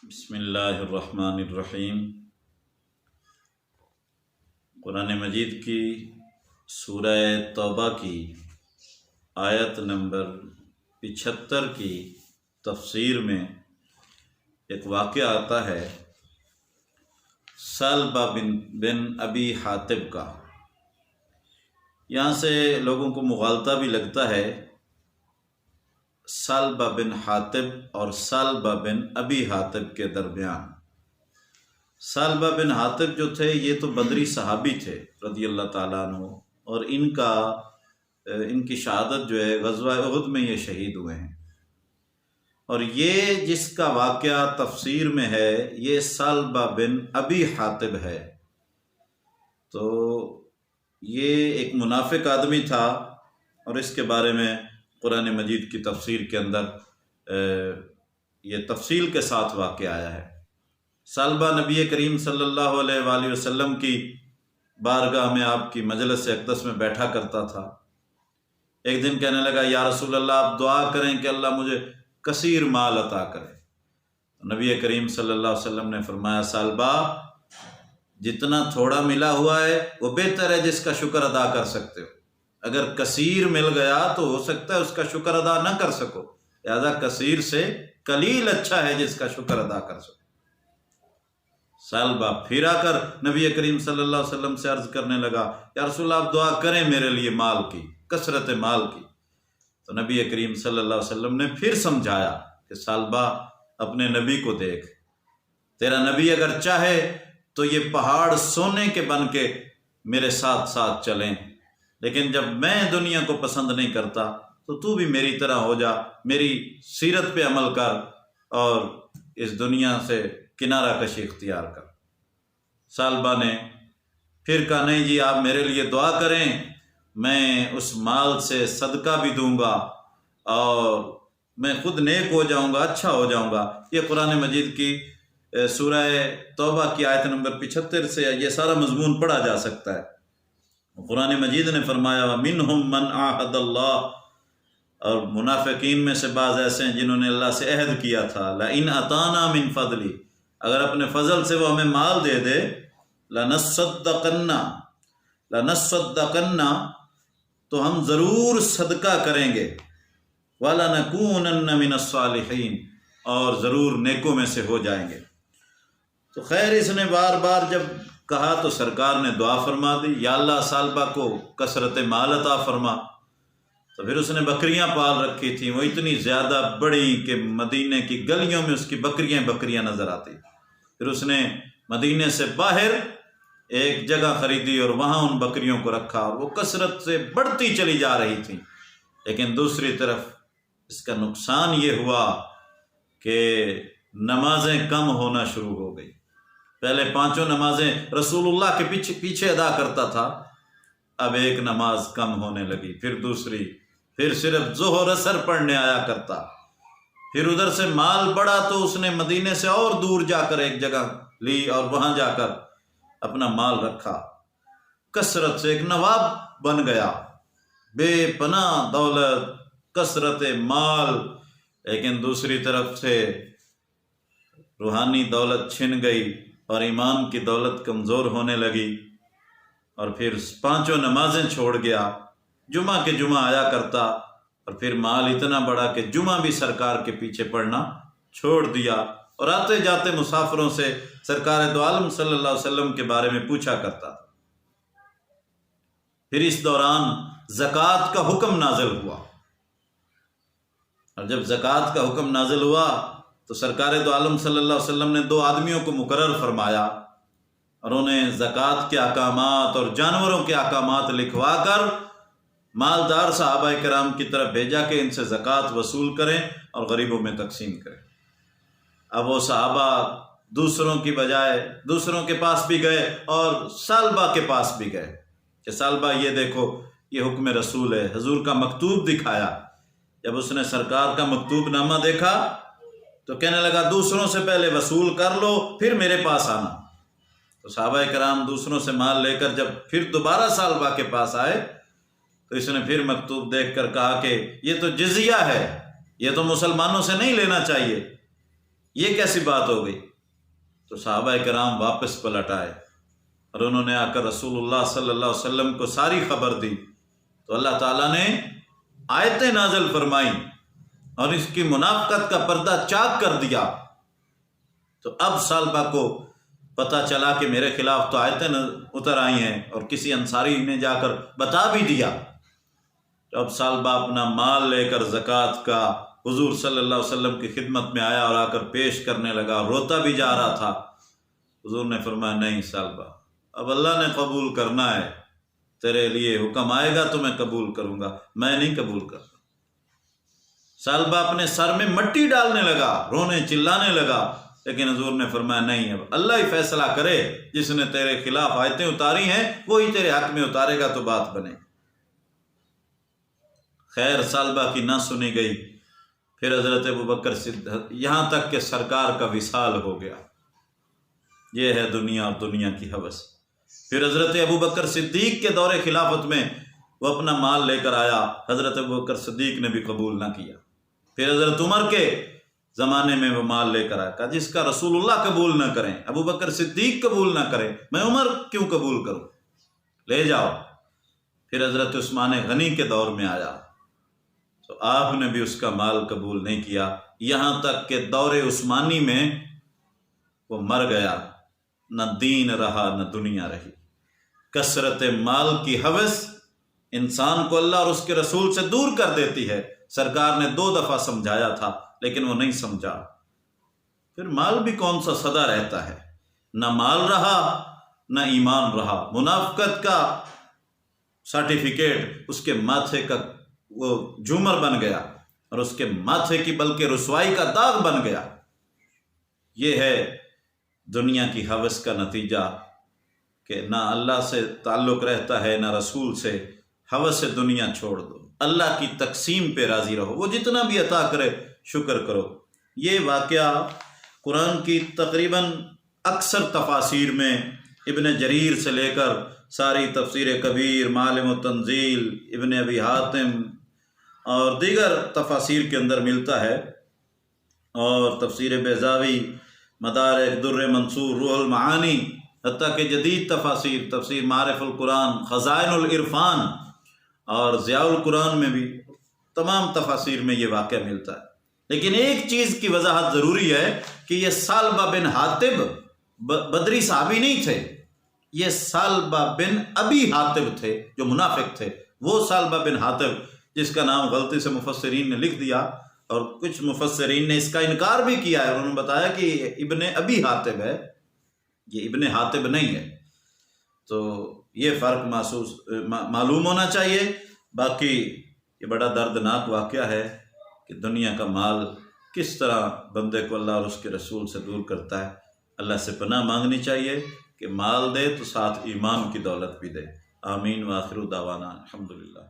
بسم اللہ الرحمن الرحیم۔ قرآن مجید کی سورہ توبہ کی آیت نمبر 75 کی تفسیر میں ایک واقعہ آتا ہے ثعلبہ بن ابی حاتب کا۔ یہاں سے لوگوں کو مغالطہ بھی لگتا ہے ثعلبہ بن حاتب اور ثعلبہ بن ابی حاتب کے درمیان۔ ثعلبہ بن حاتب جو تھے یہ تو بدری صحابی تھے رضی اللہ تعالیٰ عنہ، اور ان کی شہادت جو ہے غزوہ احد میں یہ شہید ہوئے ہیں، اور یہ جس کا واقعہ تفسیر میں ہے یہ ثعلبہ بن ابی حاتب ہے۔ تو یہ ایک منافق آدمی تھا، اور اس کے بارے میں قرآن مجید کی تفسیر کے اندر یہ تفصیل کے ساتھ واقعہ آیا ہے۔ ثعلبہ نبی کریم صلی اللہ علیہ وآلہ وسلم کی بارگاہ میں آپ کی مجلس اقدس میں بیٹھا کرتا تھا۔ ایک دن کہنے لگا یا رسول اللہ آپ دعا کریں کہ اللہ مجھے کثیر مال عطا کرے۔ نبی کریم صلی اللہ علیہ وسلم نے فرمایا ثعلبہ جتنا تھوڑا ملا ہوا ہے وہ بہتر ہے جس کا شکر ادا کر سکتے ہو۔ اگر کثیر مل گیا تو ہو سکتا ہے اس کا شکر ادا نہ کر سکو، لہذا کثیر سے قلیل اچھا ہے جس کا شکر ادا کر سکو۔ ثعلبہ پھر آ کر نبی کریم صلی اللہ علیہ وسلم سے عرض کرنے لگا یا رسول اللہ آپ دعا کریں میرے لیے مال کی، کثرت مال کی۔ تو نبی کریم صلی اللہ علیہ وسلم نے پھر سمجھایا کہ ثعلبہ اپنے نبی کو دیکھ، تیرا نبی اگر چاہے تو یہ پہاڑ سونے کے بن کے میرے ساتھ ساتھ چلیں، لیکن جب میں دنیا کو پسند نہیں کرتا تو بھی میری طرح ہو جا، میری سیرت پہ عمل کر اور اس دنیا سے کنارہ کشی اختیار کر۔ ثعلبہ نے پھر کہا نہیں جی آپ میرے لیے دعا کریں، میں اس مال سے صدقہ بھی دوں گا اور میں خود نیک ہو جاؤں گا، اچھا ہو جاؤں گا۔ یہ قرآن مجید کی سورہ توبہ کی آیت نمبر 75 سے یہ سارا مضمون پڑھا جا سکتا ہے۔ قرآن مجید نے فرمایا وَمِنْهُمْ مَنْ عَاهَدَ اللَّهُ، اور منافقین میں سے بعض ایسے ہیں جنہوں نے اللہ سے عہد کیا تھا لَإِنْ أَتَانَا مِنْ فَضْلِ، اگر اپنے فضل سے وہ ہمیں مال دے دے لَنَصَّدَّقَنَّ تو ہم ضرور صدقہ کریں گے، وَلَنَكُونَنَّ مِنَ الصَّالِحِينَ اور ضرور نیکوں میں سے ہو جائیں گے۔ تو خیر اس نے بار بار جب کہا تو سرکار نے دعا فرما دی یا اللہ ثعلبہ کو کثرت مال عطا فرما۔ تو پھر اس نے بکریاں پال رکھی تھیں، وہ اتنی زیادہ بڑی کہ مدینے کی گلیوں میں اس کی بکریاں نظر آتی۔ پھر اس نے مدینے سے باہر ایک جگہ خریدی اور وہاں ان بکریوں کو رکھا، اور وہ کثرت سے بڑھتی چلی جا رہی تھیں۔ لیکن دوسری طرف اس کا نقصان یہ ہوا کہ نمازیں کم ہونا شروع ہو گئی۔ پہلے 5 نمازیں رسول اللہ کے پیچھے ادا کرتا تھا، اب ایک نماز کم ہونے لگی، پھر دوسری، پھر صرف ظہر اثر پڑھنے آیا کرتا۔ پھر ادھر سے مال بڑھا تو اس نے مدینے سے اور دور جا کر ایک جگہ لی اور وہاں جا کر اپنا مال رکھا۔ کثرت سے ایک نواب بن گیا، بے پناہ دولت، کثرت مال، لیکن دوسری طرف سے روحانی دولت چھن گئی اور ایمان کی دولت کمزور ہونے لگی، اور پھر 5 نمازیں چھوڑ گیا، جمعہ کے جمعہ آیا کرتا، اور پھر مال اتنا بڑا کہ جمعہ بھی سرکار کے پیچھے پڑنا چھوڑ دیا، اور آتے جاتے مسافروں سے سرکار دو عالم صلی اللہ علیہ وسلم کے بارے میں پوچھا کرتا تھا۔ پھر اس دوران زکوٰۃ کا حکم نازل ہوا، اور جب زکوٰۃ کا حکم نازل ہوا تو سرکار دو عالم صلی اللہ علیہ وسلم نے 2 آدمیوں کو مقرر فرمایا اور انہیں زکوٰۃ کے احکامات اور جانوروں کے احکامات لکھوا کر مالدار صحابہ کرام کی طرف بھیجا کہ ان سے زکوٰۃ وصول کریں اور غریبوں میں تقسیم کریں۔ اب وہ صحابہ دوسروں کی بجائے دوسروں کے پاس بھی گئے اور ثعلبہ کے پاس بھی گئے کہ ثعلبہ یہ دیکھو یہ حکم رسول ہے، حضور کا مکتوب دکھایا۔ جب اس نے سرکار کا مکتوب نامہ دیکھا تو کہنے لگا دوسروں سے پہلے وصول کر لو پھر میرے پاس آنا۔ تو صحابہ کرام دوسروں سے مال لے کر جب پھر دوبارہ ثعلبہ کے پاس آئے تو اس نے پھر مکتوب دیکھ کر کہا کہ یہ تو جزیہ ہے، یہ تو مسلمانوں سے نہیں لینا چاہیے، یہ کیسی بات ہو گئی؟ تو صحابہ کرام واپس پلٹ آئے اور انہوں نے آ کر رسول اللہ صلی اللہ علیہ وسلم کو ساری خبر دی، تو اللہ تعالیٰ نے آیتیں نازل فرمائیں اور اس کی منافقت کا پردہ چاک کر دیا۔ تو اب سالبہ کو پتہ چلا کہ میرے خلاف تو آیتیں اتر آئی ہیں، اور کسی انصاری نے جا کر بتا بھی دیا۔ تو اب سالبہ اپنا مال لے کر زکوٰۃ کا حضور صلی اللہ علیہ وسلم کی خدمت میں آیا اور آ کر پیش کرنے لگا، روتا بھی جا رہا تھا۔ حضور نے فرمایا نہیں سالبہ، اب اللہ نے قبول کرنا ہے، تیرے لیے حکم آئے گا تو میں قبول کروں گا، میں نہیں قبول کرتا۔ سالبہ اپنے سر میں مٹی ڈالنے لگا، رونے چلانے لگا، لیکن حضور نے فرمایا نہیں، اب اللہ ہی فیصلہ کرے، جس نے تیرے خلاف آیتیں اتاری ہیں وہی تیرے حق میں اتارے گا تو بات بنے۔ خیر سالبہ کی نہ سنی گئی، پھر حضرت ابوبکر صدیق، یہاں تک کہ سرکار کا وصال ہو گیا۔ یہ ہے دنیا اور دنیا کی ہوس۔ پھر حضرت ابوبکر صدیق کے دور خلافت میں وہ اپنا مال لے کر آیا، حضرت ابوبکر صدیق نے بھی قبول نہ کیا۔ پھر حضرت عمر کے زمانے میں وہ مال لے کر آیا، کہا جس کا رسول اللہ قبول نہ کریں، ابوبکر صدیق قبول نہ کریں، میں عمر کیوں قبول کروں، لے جاؤ۔ پھر حضرت عثمان غنی کے دور میں آیا تو آپ نے بھی اس کا مال قبول نہیں کیا، یہاں تک کہ دور عثمانی میں وہ مر گیا، نہ دین رہا نہ دنیا رہی۔ کثرت مال کی ہوس انسان کو اللہ اور اس کے رسول سے دور کر دیتی ہے۔ سرکار نے 2 دفعہ سمجھایا تھا لیکن وہ نہیں سمجھا۔ پھر مال بھی کون سا سدا رہتا ہے، نہ مال رہا نہ ایمان رہا۔ منافقت کا سرٹیفکیٹ اس کے ماتھے کا وہ جھومر بن گیا، اور اس کے ماتھے کی بلکہ رسوائی کا داغ بن گیا۔ یہ ہے دنیا کی ہوس کا نتیجہ کہ نہ اللہ سے تعلق رہتا ہے نہ رسول سے۔ ہوس دنیا چھوڑ دو، اللہ کی تقسیم پہ راضی رہو، وہ جتنا بھی عطا کرے شکر کرو۔ یہ واقعہ قرآن کی تقریباً اکثر تفاسیر میں ابن جریر سے لے کر ساری تفسیر کبیر، معالم التنزیل، ابن ابی حاتم اور دیگر تفاسیر کے اندر ملتا ہے، اور تفسیر بیضاوی، مدارک، در منصور، روح المعانی، حتیٰ کہ جدید تفاسیر، تفسیر معارف القرآن، خزائن العرفان اور ضیاء القرآن میں بھی تمام تفاسیر میں یہ واقعہ ملتا ہے۔ لیکن ایک چیز کی وضاحت ضروری ہے کہ یہ سالبہ بن حاطب بدری صحابی نہیں تھے، یہ سالبہ بن ابی حاطب تھے جو منافق تھے۔ وہ سالبہ بن حاطب جس کا نام غلطی سے مفسرین نے لکھ دیا، اور کچھ مفسرین نے اس کا انکار بھی کیا ہے، انہوں نے بتایا کہ یہ ابن ابی حاطب ہے، یہ ابن حاطب نہیں ہے۔ تو یہ فرق معلوم ہونا چاہیے۔ باقی یہ بڑا دردناک واقعہ ہے کہ دنیا کا مال کس طرح بندے کو اللہ اور اس کے رسول سے دور کرتا ہے۔ اللہ سے پناہ مانگنی چاہیے کہ مال دے تو ساتھ ایمان کی دولت بھی دے۔ آمین وآخر دعوانا الحمدللہ۔